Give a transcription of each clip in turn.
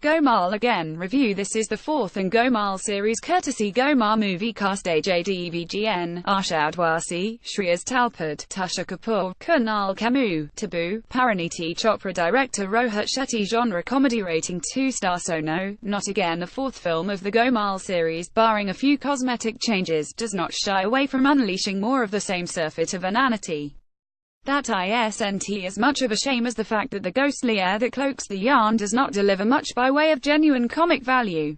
Golmaal Again Review This is the fourth in Golmaal series courtesy golmaalmovieCast. Ajay Devgn, Arsh, Shreyas Talpad, Tusha Kapoor, Kunal Kamu, Tabu, Pariniti Chopra. Director Rohit Shetty. Genre comedy. Rating 2 stars. So no, not again. The fourth film of the Golmaal series, barring a few cosmetic changes, does not shy away from unleashing more of the same surfeit of inanity. That isn't as much of a shame as the fact that the ghostly air that cloaks the yarn does not deliver much by way of genuine comic value.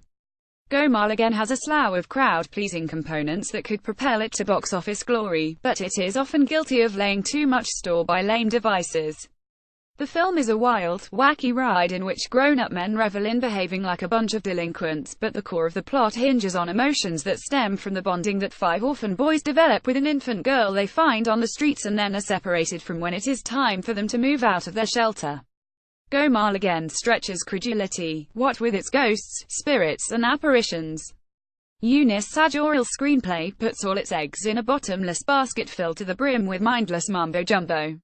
Golmaal Again has a slough of crowd-pleasing components that could propel it to box office glory, but it is often guilty of laying too much store by lame devices. The film is a wild, wacky ride in which grown-up men revel in behaving like a bunch of delinquents, but the core of the plot hinges on emotions that stem from the bonding that 5 orphan boys develop with an infant girl they find on the streets and then are separated from when it is time for them to move out of their shelter. Golmaal Again stretches credulity, what with its ghosts, spirits and apparitions. Unisagorial screenplay puts all its eggs in a bottomless basket filled to the brim with mindless mumbo-jumbo.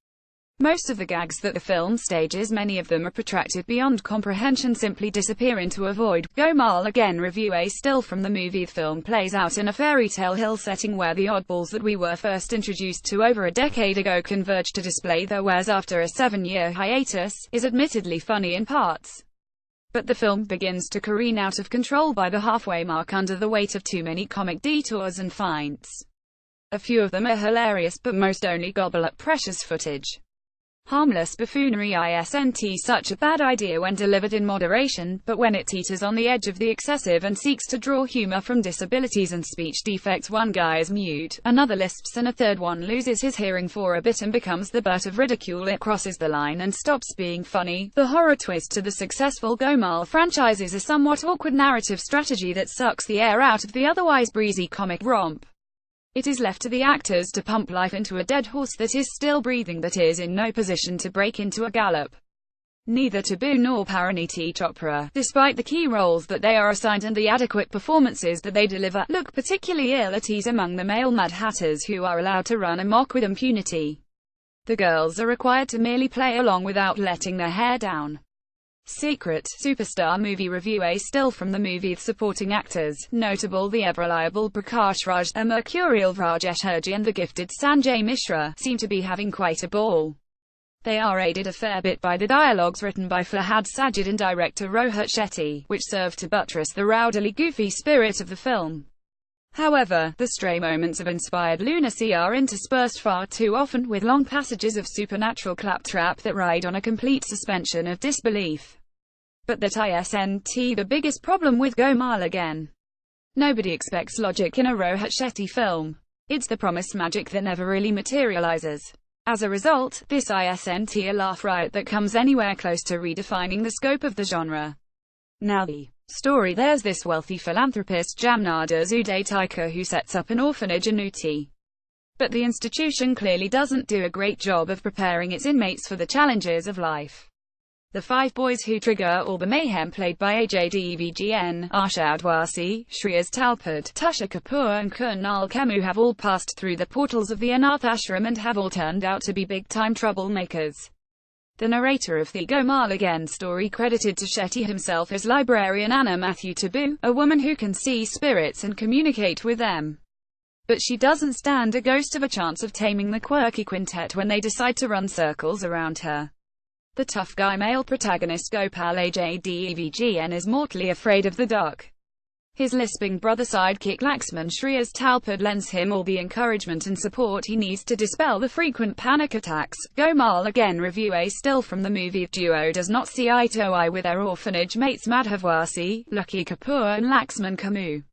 Most of the gags that the film stages, many of them are protracted beyond comprehension, simply disappear into a void. Golmaal Again Review A still from the movie. The film plays out in a fairy tale hill setting where the oddballs that we were first introduced to over a decade ago converge to display their wares after a 7-year hiatus, is admittedly funny in parts. But the film begins to careen out of control by the halfway mark under the weight of too many comic detours and feints. A few of them are hilarious, but most only gobble up precious footage. Harmless buffoonery isn't such a bad idea when delivered in moderation, but when it teeters on the edge of the excessive and seeks to draw humor from disabilities and speech defects, one guy is mute, another lisps and a third one loses his hearing for a bit and becomes the butt of ridicule, it crosses the line and stops being funny. The horror twist to the successful Golmaal franchise is a somewhat awkward narrative strategy that sucks the air out of the otherwise breezy comic romp. It is left to the actors to pump life into a dead horse that is still breathing, that is in no position to break into a gallop. Neither Tabu nor Pariniti Chopra, despite the key roles that they are assigned and the adequate performances that they deliver, look particularly ill at ease among the male Mad Hatters who are allowed to run amok with impunity. The girls are required to merely play along without letting their hair down. Secret Superstar Movie Review A still from the movie. Supporting actors, notable the ever-reliable Prakash Raj, a mercurial Rajesh Urji and the gifted Sanjay Mishra, seem to be having quite a ball. They are aided a fair bit by the dialogues written by Fahad Sajid and director Rohit Shetty, which serve to buttress the rowdily goofy spirit of the film. However, the stray moments of inspired lunacy are interspersed far too often with long passages of supernatural claptrap that ride on a complete suspension of disbelief. But that isn't the biggest problem with Golmaal Again. Nobody expects logic in a Rohit Shetty film. It's the promised magic that never really materializes. As a result, this isn't a laugh riot that comes anywhere close to redefining the scope of the genre. Now the story: there's this wealthy philanthropist Jamnada Uday who sets up an orphanage in Uti. But the institution clearly doesn't do a great job of preparing its inmates for the challenges of life. The 5 boys who trigger all the mayhem, played by Ajay Devgn, Arsh, Shreyas Talpad, Tusha Kapoor and Kunal Kamu, have all passed through the portals of the Anath Ashram and have all turned out to be big-time troublemakers. The narrator of the Golmaal Again story, credited to Shetty himself, is librarian Anna Matthew Tabu, a woman who can see spirits and communicate with them. But she doesn't stand a ghost of a chance of taming the quirky quintet when they decide to run circles around her. The tough guy male protagonist Gopal Ajay Devgn is mortally afraid of the dark. His lisping brother sidekick Laxman Shreyas Talpad lends him all the encouragement and support he needs to dispel the frequent panic attacks. Golmaal Again Review A still from the movie. The duo does not see eye to eye with their orphanage mates Madhavwasi, Lucky Kapoor and Laxman Kamu.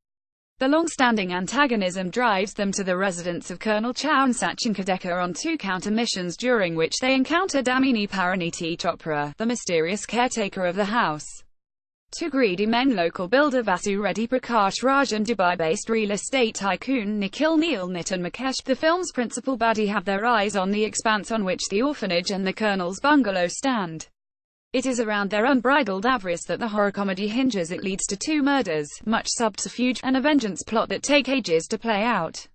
The long-standing antagonism drives them to the residence of Colonel Chow and Sachin Kadekar on 2 counter-missions, during which they encounter Damini Pariniti Chopra, the mysterious caretaker of the house. 2 greedy men, local builder Vasu Reddy Prakash Raj and Dubai-based real estate tycoon Nikhil Neil Nitin Mukesh, the film's principal baddie, have their eyes on the expanse on which the orphanage and the Colonel's bungalow stand. It is around their unbridled avarice that the horror comedy hinges. It leads to 2 murders, much subterfuge, and a vengeance plot that take ages to play out.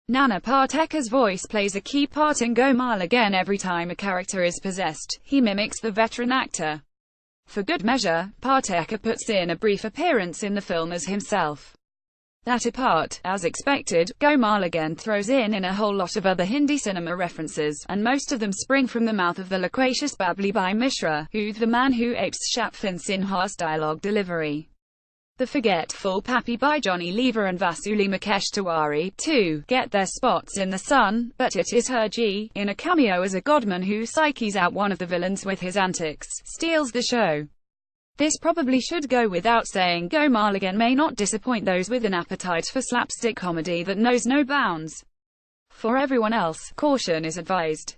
Nana Patekar's voice plays a key part in Golmaal Again. Every time a character is possessed, he mimics the veteran actor. For good measure, Pathak puts in a brief appearance in the film as himself. That apart, as expected, Golmaal Again throws in a whole lot of other Hindi cinema references, and most of them spring from the mouth of the loquacious Babli Bhai Mishra, the man who apes Shapfin Sinha's dialogue delivery. The forgetful Pappy by Johnny Lever and Vasuli Mukesh Tiwari, too, get their spots in The Sun, but it is Herji, in a cameo as a godman who psyches out one of the villains with his antics, steals the show. This probably should go without saying. Golmaal Again may not disappoint those with an appetite for slapstick comedy that knows no bounds. For everyone else, caution is advised.